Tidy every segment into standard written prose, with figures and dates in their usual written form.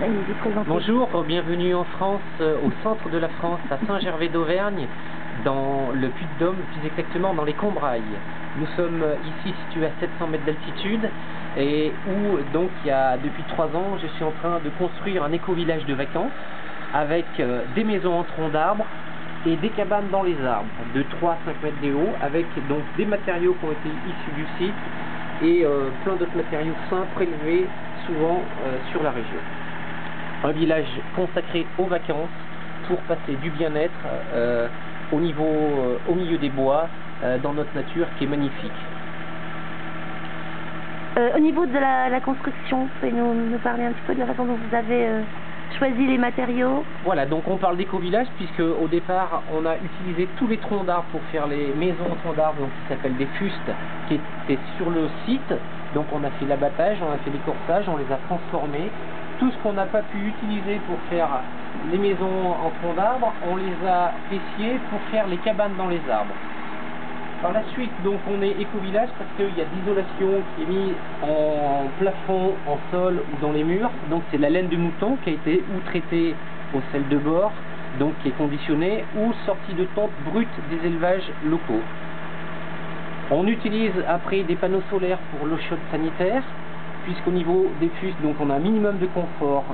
Allez-y, présentez. Bonjour, bienvenue en France, au centre de la France, à Saint-Gervais d'Auvergne, dans le Puy-de-Dôme, plus exactement dans les Combrailles. Nous sommes ici situés à 700 mètres d'altitude et où donc depuis 3 ans je suis en train de construire un éco-village de vacances avec des maisons en troncs d'arbres et des cabanes dans les arbres de 3 à 5 mètres de haut, avec donc des matériaux qui ont été issus du site et plein d'autres matériaux sains prélevés souvent sur la région. Un village consacré aux vacances pour passer du bien-être au milieu des bois, dans notre nature qui est magnifique. Au niveau de la construction, vous pouvez nous parler un petit peu de la façon dont vous avez choisi les matériaux? Voilà, donc on parle d'éco-village puisque au départ on a utilisé tous les troncs d'arbres pour faire les maisons en troncs d'arbres, qui s'appellent des fustes, qui étaient sur le site. Donc on a fait l'abattage, on a fait l'écorçage, on les a transformés. Tout ce qu'on n'a pas pu utiliser pour faire les maisons en troncs d'arbres, on les a sciés pour faire les cabanes dans les arbres. Par la suite, donc on est éco-village parce qu'il y a de l'isolation qui est mise en plafond, en sol ou dans les murs. Donc c'est la laine de mouton qui a été ou traitée au sel de bord, donc qui est conditionnée, ou sortie de tonte brute des élevages locaux. On utilise après des panneaux solaires pour l'eau chaude sanitaire, puisqu'au niveau des fustes, donc on a un minimum de confort.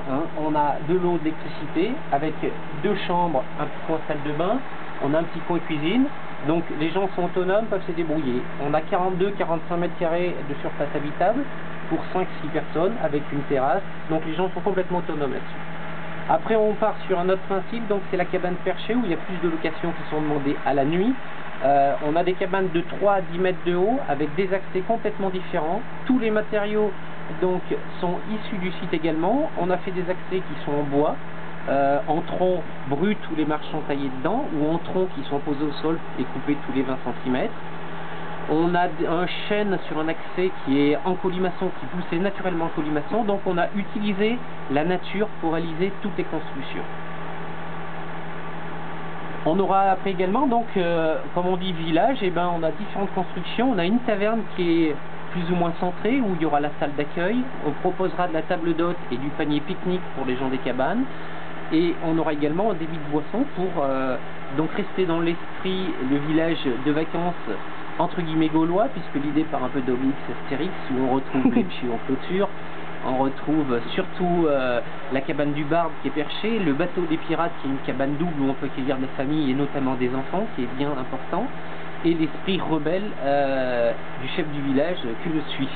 On a de l'eau, d'électricité, avec 2 chambres, un petit coin salle de bain, on a un petit coin cuisine. Donc les gens sont autonomes, peuvent se débrouiller. On a 42-45 mètres carrés de surface habitable pour 5-6 personnes avec une terrasse. Donc les gens sont complètement autonomes là-dessus. Après on part sur un autre principe, donc c'est la cabane perchée où il y a plus de locations qui sont demandées à la nuit. On a des cabanes de 3 à 10 mètres de haut avec des accès complètement différents. Tous les matériaux donc sont issus du site également. On a fait des accès qui sont en bois, en troncs bruts où les marches sont taillées dedans, ou en troncs qui sont posés au sol et coupés tous les 20 cm. On a un chêne sur un accès qui est en colimaçon, qui poussait naturellement en colimaçon, donc on a utilisé la nature pour réaliser toutes les constructions. On aura après également, donc, comme on dit village, on a différentes constructions. On a une taverne qui est plus ou moins centrée, où il y aura la salle d'accueil. On proposera de la table d'hôte et du panier pique-nique pour les gens des cabanes. Et on aura également un débit de boisson pour donc rester dans l'esprit le village de vacances entre guillemets gaulois, puisque l'idée part un peu d'Obélix Astérix, où on retrouve les pieux en clôture. On retrouve surtout la cabane du barde qui est perchée, le bateau des pirates qui est une cabane double où on peut accueillir des familles et notamment des enfants, qui est bien important, et l'esprit rebelle du chef du village que je suis.